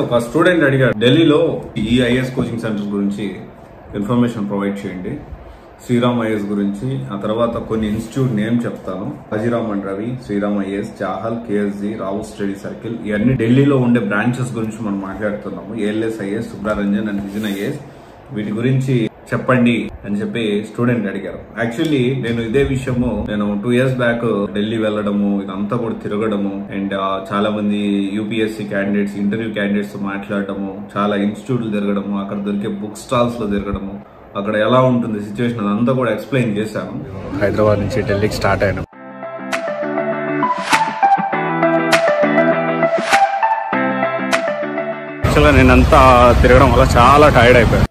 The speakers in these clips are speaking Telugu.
ఒక స్టూడెంట్ అడిగాడు, ఢిల్లీలో ఈ ఐఏఎస్ కోచింగ్ సెంటర్ గురించి ఇన్ఫర్మేషన్ ప్రొవైడ్ చేయండి. శ్రీరామ్ ఐఏఎస్ గురించి, ఆ తర్వాత కొన్ని ఇన్స్టిట్యూట్ నేమ్ చెప్తాను. Vajiram and Ravi, Sriram IAS, Chahal, KSG, Rao study circle, ఇవన్నీ ఢిల్లీలో ఉండే బ్రాంచెస్ గురించి మనం మాట్లాడుతున్నాము. ALS IAS, Shubhra Ranjan and vision IAS, వీటి గురించి చెప్పండి అని చెప్పి స్టూడెంట్ అడిగారు. యాక్చువల్లీ నేను ఇదే విషయము 2 years బ్యాక్ ఢిల్లీ వెళ్ళడము, ఇదంతా కూడా తిరగడము అండ్ చాలా మంది యూపీఎస్సీ క్యాండిడేట్స్, ఇంటర్వ్యూ క్యాండిడేట్స్ మాట్లాడటము, చాలా ఇన్స్టిట్యూట్లు తిరగడము, అక్కడ దొరికే బుక్ స్టాల్స్ లో తిరగడము, అక్కడ ఎలా ఉంటుంది సిచ్యువేషన్ అదంతా కూడా ఎక్స్ప్లెయిన్ చేశాను. హైదరాబాద్ నుంచి ఢిల్లీకి స్టార్ట్ అయినా యాక్చువల్గా నేనంతా తిరగడం వల్ల చాలా టైర్డ్ అయిపోయాను.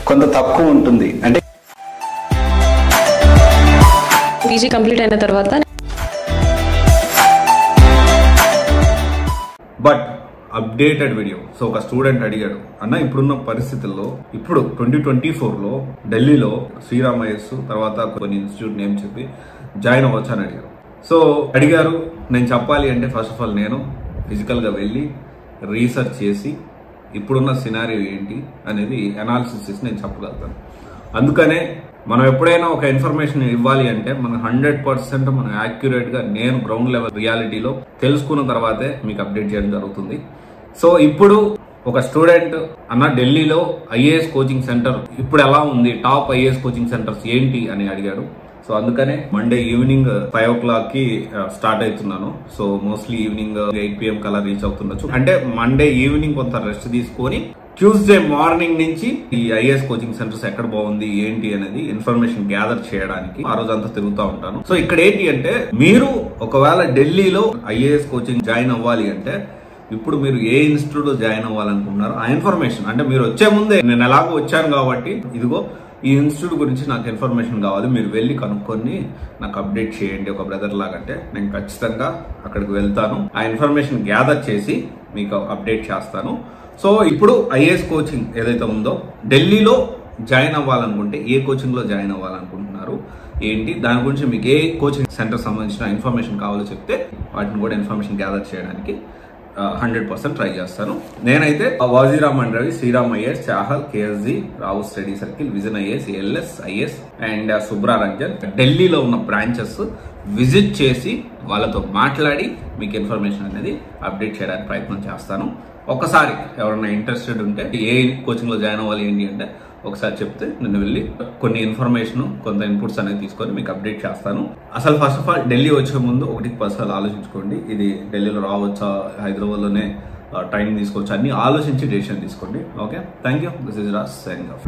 కొంత తక్కువ ఉంటుంది, అంటే పీజీ కంప్లీట్ అయిన తర్వాత బట్ అప్డేటెడ్ వీడియో. సో ఒక స్టూడెంట్ అడిగాడు, అన్న ఇప్పుడున్న పరిస్థితుల్లో ఇప్పుడు 2024లో ఢిల్లీలో శ్రీరామ్ ఐఏఎస్ తర్వాత కొన్ని ఇన్స్టిట్యూట్ నేమ్ చెప్పి జాయిన్ అవ్వచ్చు అని అడిగారు. సో అడిగారు, నేను చెప్పాలి అంటే ఫస్ట్ ఆఫ్ ఆల్ నేను ఫిజికల్గా వెళ్ళి రీసెర్చ్ చేసి ఇప్పుడున్న సినారియో ఏంటి అనేది అనాలిసిస్ చేసి నేను చెప్పగలుగుతాను. అందుకనే మనం ఎప్పుడైనా ఒక ఇన్ఫర్మేషన్ ఇవ్వాలి అంటే మనం 100% మనం యాక్యురేట్గా నేను గ్రౌండ్ లెవెల్ రియాలిటీలో తెలుసుకున్న తర్వాతే మీకు అప్డేట్ చేయడం జరుగుతుంది. సో ఇప్పుడు ఒక స్టూడెంట్ అన్న ఢిల్లీలో ఐఏఎస్ కోచింగ్ సెంటర్ ఇప్పుడు ఎలా ఉంది, టాప్ ఐఏఎస్ కోచింగ్ సెంటర్స్ ఏంటి అని అడిగాడు. సో అందుకనే మండే ఈవినింగ్ 5 o'clock కి స్టార్ట్ అవుతున్నాను. సో మోస్ట్లీ ఈవినింగ్ 8 PM కల్లా రీచ్ అవుతుండొచ్చు. అంటే మండే ఈవినింగ్ కొంత రెస్ట్ తీసుకొని ట్యూస్డే మార్నింగ్ నుంచి ఈ ఐఏఎస్ కోచింగ్ సెంటర్స్ ఎక్కడ బాగుంది ఏంటి అనేది ఇన్ఫర్మేషన్ గ్యాదర్ చేయడానికి ఆ రోజు అంతా తిరుగుతూ ఉంటాను. సో ఇక్కడ ఏంటి అంటే మీరు ఒకవేళ ఢిల్లీలో ఐఏఎస్ కోచింగ్ జాయిన్ అవ్వాలి అంటే ఇప్పుడు మీరు ఏ ఇన్స్టిట్యూట్ లో జాయిన్ అవ్వాలనుకుంటున్నారో ఆ ఇన్ఫర్మేషన్, అంటే మీరు వచ్చే ముందే నేను ఎలాగో వచ్చాను కాబట్టి ఇదిగో ఈ ఇన్స్టిట్యూట్ గురించి నాకు ఇన్ఫర్మేషన్ కావాలి, మీరు వెళ్ళి కనుక్కొని నాకు అప్డేట్ చేయండి ఒక బ్రదర్ లాగంటే నేను ఖచ్చితంగా అక్కడికి వెళ్తాను, ఆ ఇన్ఫర్మేషన్ గ్యాదర్ చేసి మీకు అప్డేట్ చేస్తాను. సో ఇప్పుడు ఐఏఎస్ కోచింగ్ ఏదైతే ఉందో ఢిల్లీలో జాయిన్ అవ్వాలనుకుంటే ఏ కోచింగ్ లో జాయిన్ అవ్వాలనుకుంటున్నారు ఏంటి, దాని గురించి మీకు ఏ కోచింగ్ సెంటర్ సంబంధించిన ఇన్ఫర్మేషన్ కావాలో చెప్తే వాటిని కూడా ఇన్ఫర్మేషన్ గ్యాదర్ చేయడానికి 100% ట్రై చేస్తాను. నేనైతే Vajiram and Ravi, Sriram IAS, Chahal, KSG, Rao study circle, vision IAS, ALS IAS and Shubhra Ranjan ఢిల్లీలో ఉన్న బ్రాంచెస్ విజిట్ చేసి వాళ్ళతో మాట్లాడి మీకు ఇన్ఫర్మేషన్ అనేది అప్డేట్ చేయడానికి ప్రయత్నం చేస్తాను. ఒక్కసారి ఎవరైనా ఇంట్రెస్టెడ్ ఉంటే ఏ కోచింగ్ లో జాయిన్ అవ్వాలి ఏంటి అంటే ఒకసారి చెప్తే నేను వెళ్ళి కొన్ని ఇన్ఫర్మేషన్ కొంత ఇన్పుట్స్ అనేది తీసుకొని మీకు అప్డేట్ చేస్తాను. అసలు ఫస్ట్ ఆఫ్ ఆల్ ఢిల్లీ వచ్చే ముందు 1% ఆలోచించుకోండి, ఇది ఢిల్లీలో రావచ్చా, హైదరాబాద్ లోనే ట్రైనింగ్ తీసుకోవచ్చు, అన్ని ఆలోచించి డెసిషన్ తీసుకోండి. Okay, thank you. This is Raj signing off.